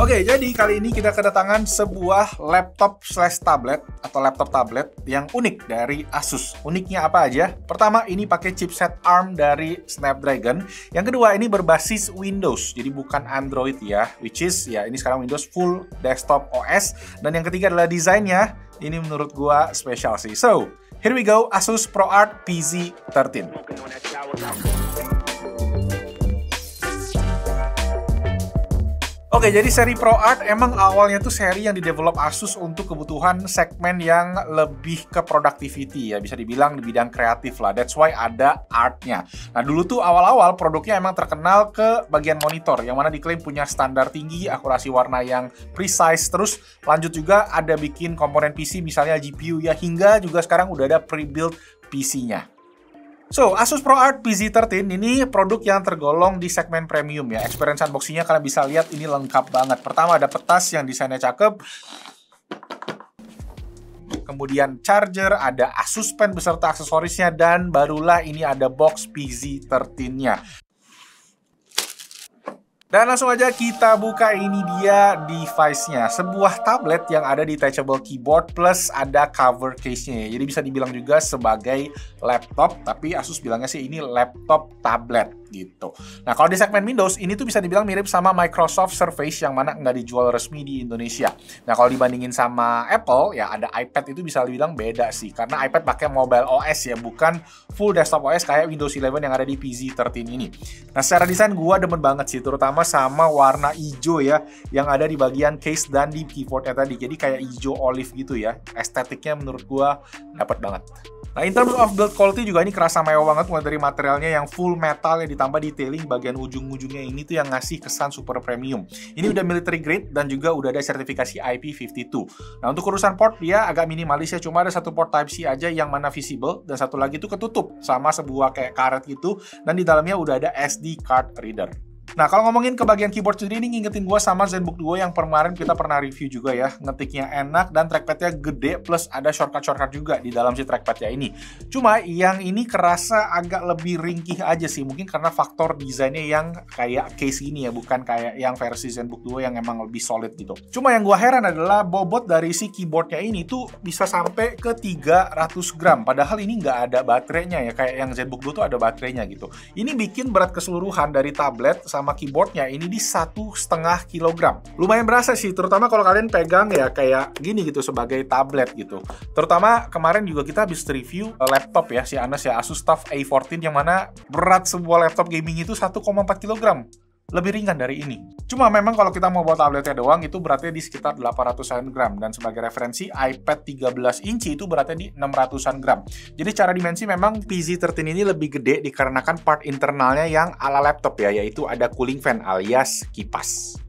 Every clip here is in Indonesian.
Oke, jadi kali ini kita kedatangan sebuah laptop/tablet atau laptop tablet yang unik dari Asus. Uniknya apa aja? Pertama, ini pakai chipset ARM dari Snapdragon. Yang kedua, ini berbasis Windows, jadi bukan Android ya, which is ya ini sekarang Windows full desktop OS. Dan yang ketiga adalah desainnya. Ini menurut gua spesial sih. So, here we go, Asus ProArt PZ13. Oke, jadi seri ProArt emang awalnya tuh seri yang didevelop Asus untuk kebutuhan segmen yang lebih ke productivity ya, bisa dibilang di bidang kreatif lah. That's why ada artnya. Nah, dulu tuh awal-awal produknya emang terkenal ke bagian monitor, yang mana diklaim punya standar tinggi, akurasi warna yang precise, terus lanjut juga ada bikin komponen PC misalnya GPU ya, hingga juga sekarang udah ada pre-built PC-nya. So, Asus ProArt PZ13 ini produk yang tergolong di segmen premium ya. Experience unboxing-nya kalian bisa lihat ini lengkap banget. Pertama ada petas yang desainnya cakep. Kemudian charger, ada Asus Pen beserta aksesorisnya, dan barulah ini ada box PZ13-nya. Dan langsung aja kita buka, ini dia device-nya. Sebuah tablet yang ada detachable keyboard plus ada cover case-nya. Jadi bisa dibilang juga sebagai laptop, tapi Asus bilangnya sih ini laptop tablet gitu. Nah, kalau di segmen Windows, ini tuh bisa dibilang mirip sama Microsoft Surface yang mana nggak dijual resmi di Indonesia. Nah, kalau dibandingin sama Apple, ya ada iPad itu bisa dibilang beda sih. Karena iPad pakai mobile OS ya, bukan full desktop OS kayak Windows 11 yang ada di PZ13 ini. Nah, secara desain gua demen banget sih, terutama sama warna hijau ya, yang ada di bagian case dan di keyboardnya tadi. Jadi kayak hijau olive gitu ya. Estetiknya menurut gua dapet banget. Nah, in terms of build quality juga ini kerasa mewah banget, mulai dari materialnya yang full metal yang ditambah detailing bagian ujung-ujungnya ini tuh yang ngasih kesan super premium. Ini udah military grade dan juga udah ada sertifikasi IP52. Nah, untuk urusan port dia agak minimalis ya, cuma ada satu port Type-C aja yang mana visible, dan satu lagi tuh ketutup sama sebuah kayak karet gitu, dan di dalamnya udah ada SD card reader. Nah, kalau ngomongin ke bagian keyboard sendiri, ini ngingetin gue sama ZenBook Duo yang kemarin kita pernah review juga ya. Ngetiknya enak dan trackpadnya gede, plus ada shortcut-shortcut juga di dalam si trackpadnya ini. Cuma yang ini kerasa agak lebih ringkih aja sih, mungkin karena faktor desainnya yang kayak case ini ya, bukan kayak yang versi ZenBook Duo yang emang lebih solid gitu. Cuma yang gue heran adalah bobot dari si keyboardnya ini tuh bisa sampai ke 300 gram, padahal ini nggak ada baterainya ya, kayak yang ZenBook Duo tuh ada baterainya gitu. Ini bikin berat keseluruhan dari tablet sama keyboardnya ini di 1,5 kilogram. Lumayan berasa sih, terutama kalau kalian pegang ya kayak gini gitu sebagai tablet gitu. Terutama kemarin juga kita habis review laptop ya, si Anas ya, Asus TUF A14 yang mana berat sebuah laptop gaming itu 1,4 kilogram. Lebih ringan dari ini. Cuma memang kalau kita mau buat tabletnya doang, itu beratnya di sekitar 800-an gram. Dan sebagai referensi, iPad 13 inci itu beratnya di 600-an gram. Jadi secara dimensi memang PZ13 ini lebih gede dikarenakan part internalnya yang ala laptop ya, yaitu ada cooling fan alias kipas.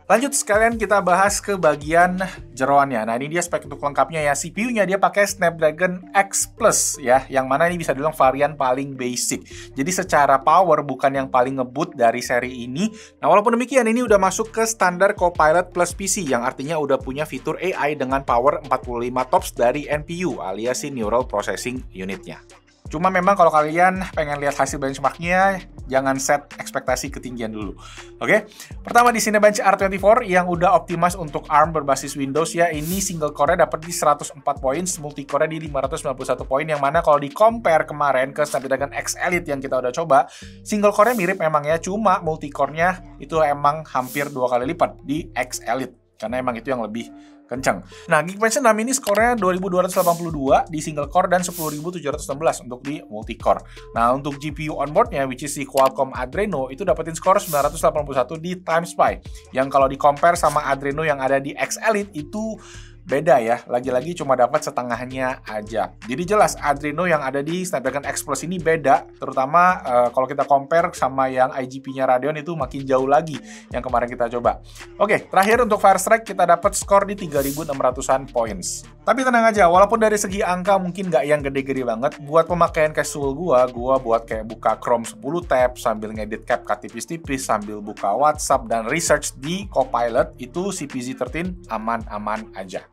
Lanjut, sekalian kita bahas ke bagian jeroannya. Nah, ini dia spek untuk lengkapnya ya. CPU-nya dia pakai Snapdragon X Plus ya, yang mana ini bisa dibilang varian paling basic. Jadi secara power bukan yang paling ngebut dari seri ini. Nah, walaupun demikian ini udah masuk ke standar Copilot Plus PC, yang artinya udah punya fitur AI dengan power 45 TOPS dari NPU alias si Neural Processing Unit-nya. Cuma memang kalau kalian pengen lihat hasil benchmarknya, jangan set ekspektasi ketinggian dulu. Oke? Pertama di Cinebench R24 yang udah optimize untuk ARM berbasis Windows ya. Ini single core-nya dapat di 104 poin, multi-core-nya di 591 poin, yang mana kalau di compare kemarin ke Snapdragon X Elite yang kita udah coba, single core-nya mirip memang ya, cuma multi-core-nya itu emang hampir 2 kali lipat di X Elite. Karena emang itu yang lebih kencang. Nah, Geekbench 6 ini skornya 2282 di single core dan 10716 untuk di multi core. Nah, untuk GPU onboardnya, which is si Qualcomm Adreno, itu dapetin skor 981 di TimeSpy. Yang kalau di compare sama Adreno yang ada di X Elite itu beda ya, lagi-lagi cuma dapat setengahnya aja. Jadi jelas Adreno yang ada di Snapdragon X Plus ini beda, terutama kalau kita compare sama yang IGP-nya Radeon itu makin jauh lagi yang kemarin kita coba. Oke, terakhir untuk Firestrike kita dapat skor di 3600-an points. Tapi tenang aja, walaupun dari segi angka mungkin nggak yang gede-gede banget, buat pemakaian casual gua buat kayak buka Chrome 10 tab sambil ngedit CapCut tipis-tipis, sambil buka WhatsApp dan research di Copilot, itu si PZ13 aman-aman aja.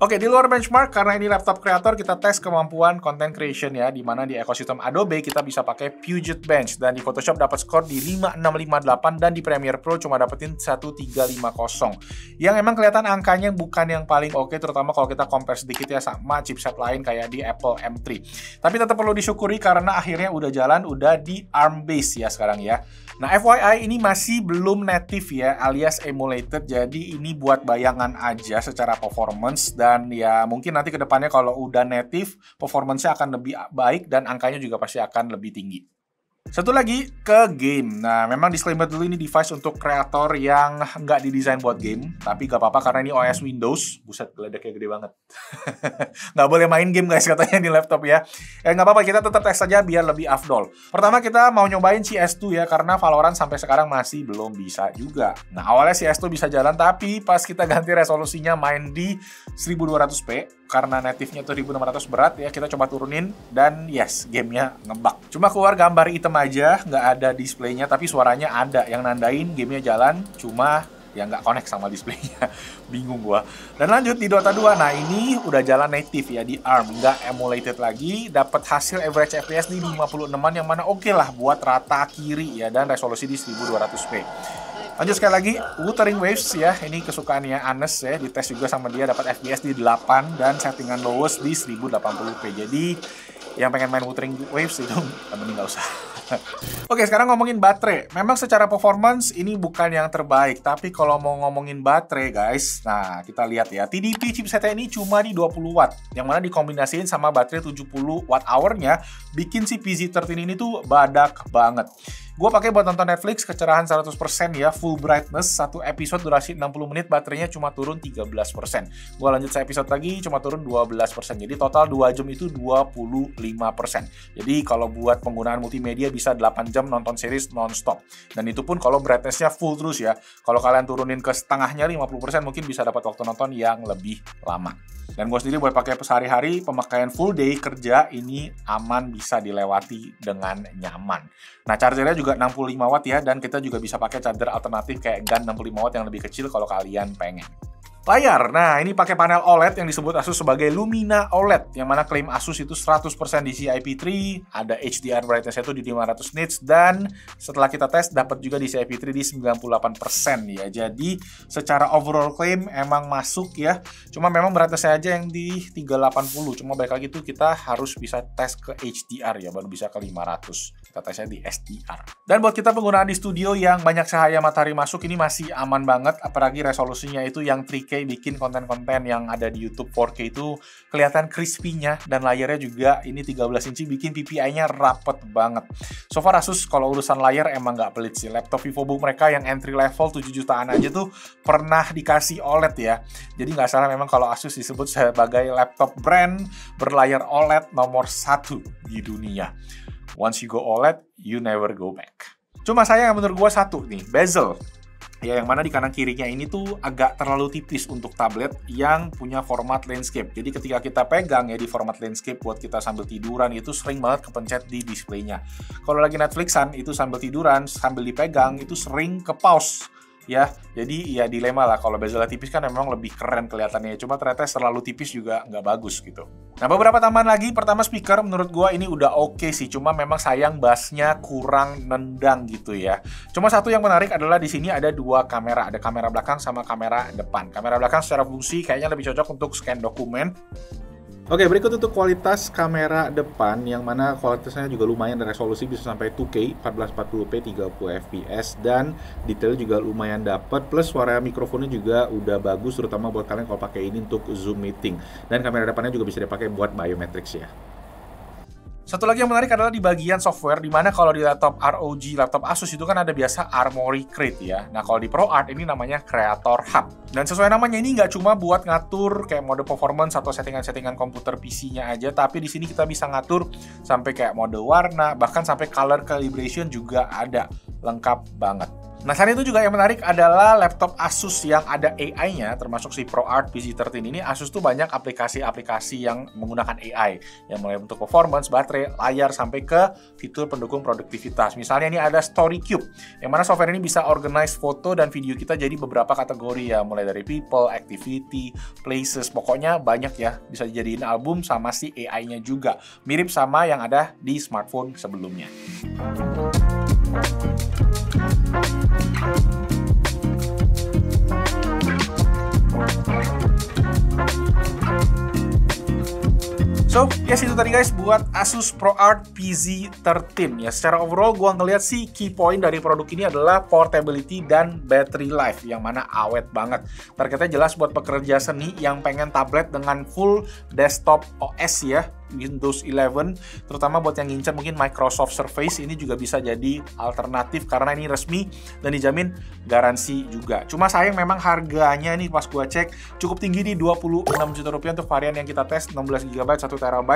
Oke, di luar benchmark, karena ini laptop kreator, kita tes kemampuan content creation ya, di mana di ekosistem Adobe kita bisa pakai Puget Bench, dan di Photoshop dapat skor di 5658, dan di Premiere Pro cuma dapetin 1350. Yang emang kelihatan angkanya bukan yang paling oke, terutama kalau kita compare sedikit ya sama chipset lain kayak di Apple M3. Tapi tetap perlu disyukuri karena akhirnya udah jalan, udah di ARM base ya sekarang ya. Nah, FYI ini masih belum native ya, alias emulated, jadi ini buat bayangan aja secara performance, dan ya mungkin nanti ke depannya kalau udah native, performance-nya akan lebih baik dan angkanya juga pasti akan lebih tinggi. Satu lagi ke game. Nah, memang disclaimer dulu, ini device untuk kreator yang nggak didesain buat game, tapi nggak apa-apa karena ini OS Windows. Buset, geledeknya gede banget. Nggak boleh main game guys katanya di laptop ya. Nggak apa-apa, kita tetap tes saja biar lebih afdol. Pertama kita mau nyobain CS2 ya, karena Valorant sampai sekarang masih belum bisa juga. Nah, awalnya CS2 bisa jalan, tapi pas kita ganti resolusinya main di 1200p, karena native-nya tuh 1600 berat ya, kita coba turunin, dan yes, gamenya ngebug. Cuma keluar gambar item aja, nggak ada displaynya, tapi suaranya ada yang nandain gamenya jalan, cuma ya nggak connect sama displaynya. Bingung gua. Dan lanjut di Dota 2, nah ini udah jalan native ya di ARM, nggak emulated lagi, dapat hasil average FPS di 56an, yang mana oke lah buat rata kiri ya, dan resolusi di 1200p. Lanjut sekali lagi, Wuthering Waves ya, ini kesukaannya Anes ya, dites juga sama dia, dapat FPS di 8 dan settingan lowest di 1080p. Jadi yang pengen main Wuthering Waves itu mending nggak usah. Oke, sekarang ngomongin baterai. Memang secara performance ini bukan yang terbaik, tapi kalau mau ngomongin baterai guys, nah kita lihat ya, TDP chipsetnya ini cuma di 20 watt, yang mana dikombinasiin sama baterai 70 watt hour-nya, bikin si PZ13 ini tuh badak banget. Gue pakai buat nonton Netflix, kecerahan 100% ya, full brightness, satu episode durasi 60 menit, baterainya cuma turun 13%. Gue lanjut se-episode lagi, cuma turun 12%. Jadi total 2 jam itu 25%. Jadi kalau buat penggunaan multimedia bisa 8 jam nonton series non-stop. Dan itu pun kalau brightness-nya full terus ya. Kalau kalian turunin ke setengahnya 50%, mungkin bisa dapat waktu nonton yang lebih lama. Dan gue sendiri buat pakai sehari-hari, pemakaian full day kerja ini aman, bisa dilewati dengan nyaman. Nah, chargernya juga 65 watt ya, dan kita juga bisa pakai charger alternatif kayak GAN 65 watt yang lebih kecil kalau kalian pengen. Layar, nah ini pakai panel OLED yang disebut Asus sebagai Lumina OLED, yang mana klaim Asus itu 100% DCI-P3, ada HDR brightness itu di 500 nits, dan setelah kita tes dapat juga DCI-P3 di 98% ya. Jadi secara overall klaim emang masuk ya, cuma memang brightness-nya aja yang di 380, cuma balik lagi itu kita harus bisa tes ke HDR ya, baru bisa ke 500. Kita tesnya di SDR. Dan buat kita penggunaan di studio yang banyak cahaya matahari masuk, ini masih aman banget, apalagi resolusinya itu yang 3K, bikin konten-konten yang ada di YouTube 4K itu kelihatan crispy-nya, dan layarnya juga ini 13 inci, bikin PPI-nya rapet banget. So far Asus kalau urusan layar emang nggak pelit sih. Laptop VivoBook mereka yang entry level 7 jutaan aja tuh pernah dikasih OLED ya. Jadi nggak salah memang kalau Asus disebut sebagai laptop brand berlayar OLED nomor 1 di dunia. Once you go OLED, you never go back. Cuma sayang menurut gue satu nih, bezel. Ya, yang mana di kanan kirinya ini tuh agak terlalu tipis untuk tablet yang punya format landscape. Jadi ketika kita pegang ya di format landscape buat kita sambil tiduran, itu sering banget kepencet di displaynya. Kalau lagi Netflixan itu sambil tiduran, sambil dipegang itu sering ke pause. Ya, jadi ya dilema lah, kalau bezelnya tipis kan memang lebih keren kelihatannya, cuma ternyata terlalu tipis juga nggak bagus gitu. Nah, beberapa tambahan lagi. Pertama, speaker menurut gua ini udah oke sih, cuma memang sayang bassnya kurang nendang gitu ya. Cuma satu yang menarik adalah di sini ada dua kamera, ada kamera belakang sama kamera depan. Kamera belakang secara fungsi kayaknya lebih cocok untuk scan dokumen. Oke, berikut untuk kualitas kamera depan, yang mana kualitasnya juga lumayan, dan resolusi bisa sampai 2K, 1440p, 30 fps, dan detail juga lumayan dapat, plus suara mikrofonnya juga udah bagus, terutama buat kalian kalau pakai ini untuk Zoom meeting. Dan kamera depannya juga bisa dipakai buat biometrics ya. Satu lagi yang menarik adalah di bagian software, dimana kalau di laptop ROG, laptop Asus itu kan ada biasa Armoury Crate ya. Nah, kalau di ProArt ini namanya Creator Hub. Dan sesuai namanya, ini nggak cuma buat ngatur kayak mode performance atau settingan-settingan komputer PC-nya aja, tapi di sini kita bisa ngatur sampai kayak mode warna, bahkan sampai color calibration juga ada, lengkap banget. Nah, selain itu juga yang menarik adalah laptop Asus yang ada AI-nya, termasuk si ProArt PZ13 ini. Asus tuh banyak aplikasi-aplikasi yang menggunakan AI, yang mulai untuk performance, baterai, layar, sampai ke fitur pendukung produktivitas. Misalnya ini ada Story Cube, yang mana software ini bisa organize foto dan video kita jadi beberapa kategori ya, mulai dari people, activity, places, pokoknya banyak ya, bisa dijadiin album sama si AI-nya juga. Mirip sama yang ada di smartphone sebelumnya. So, yes itu tadi guys buat Asus ProArt PZ13 ya. Secara overall gua ngeliat sih key point dari produk ini adalah portability dan battery life yang mana awet banget. Targetnya jelas buat pekerja seni yang pengen tablet dengan full desktop OS ya, Windows 11, terutama buat yang ngincer mungkin Microsoft Surface, ini juga bisa jadi alternatif karena ini resmi dan dijamin garansi juga. Cuma sayang memang harganya nih pas gua cek cukup tinggi di 26 juta rupiah untuk varian yang kita tes 16 GB 1 TB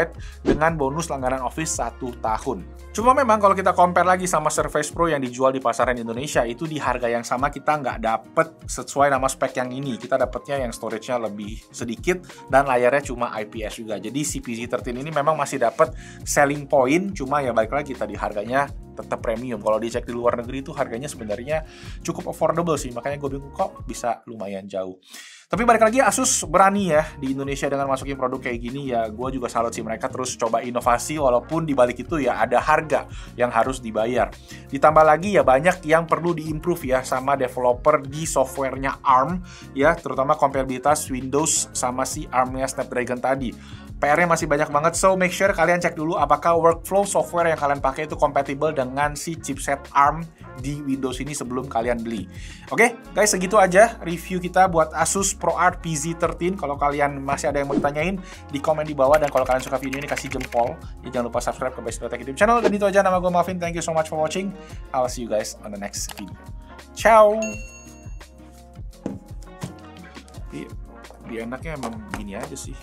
dengan bonus langganan Office 1 tahun. Cuma memang kalau kita compare lagi sama Surface Pro yang dijual di pasaran Indonesia, itu di harga yang sama kita nggak dapet sesuai nama spek yang ini. Kita dapetnya yang storage-nya lebih sedikit dan layarnya cuma IPS juga. Jadi si PZ13 ini memang masih dapat selling point, cuma ya balik lagi tadi harganya tetap premium. Kalau dicek di luar negeri itu harganya sebenarnya cukup affordable sih, makanya gue bingung kok bisa lumayan jauh. Tapi balik lagi Asus berani ya di Indonesia dengan masukin produk kayak gini ya, gue juga salut sih mereka terus coba inovasi walaupun di balik itu ya ada harga yang harus dibayar. Ditambah lagi ya banyak yang perlu diimprove ya sama developer di softwarenya ARM ya, terutama kompatibilitas Windows sama si ARM-nya Snapdragon tadi. PR-nya masih banyak banget, so make sure kalian cek dulu apakah workflow software yang kalian pakai itu kompatibel dengan si chipset ARM di Windows ini sebelum kalian beli. Oke, guys, segitu aja review kita buat Asus ProArt PZ13. Kalau kalian masih ada yang mau ditanyain, di komen di bawah, dan kalau kalian suka video ini kasih jempol. Ya, jangan lupa subscribe ke Basic Tech YouTube channel. Dan itu aja, nama gue Malvin. Thank you so much for watching. I'll see you guys on the next video. Ciao. Di enaknya emang gini aja sih.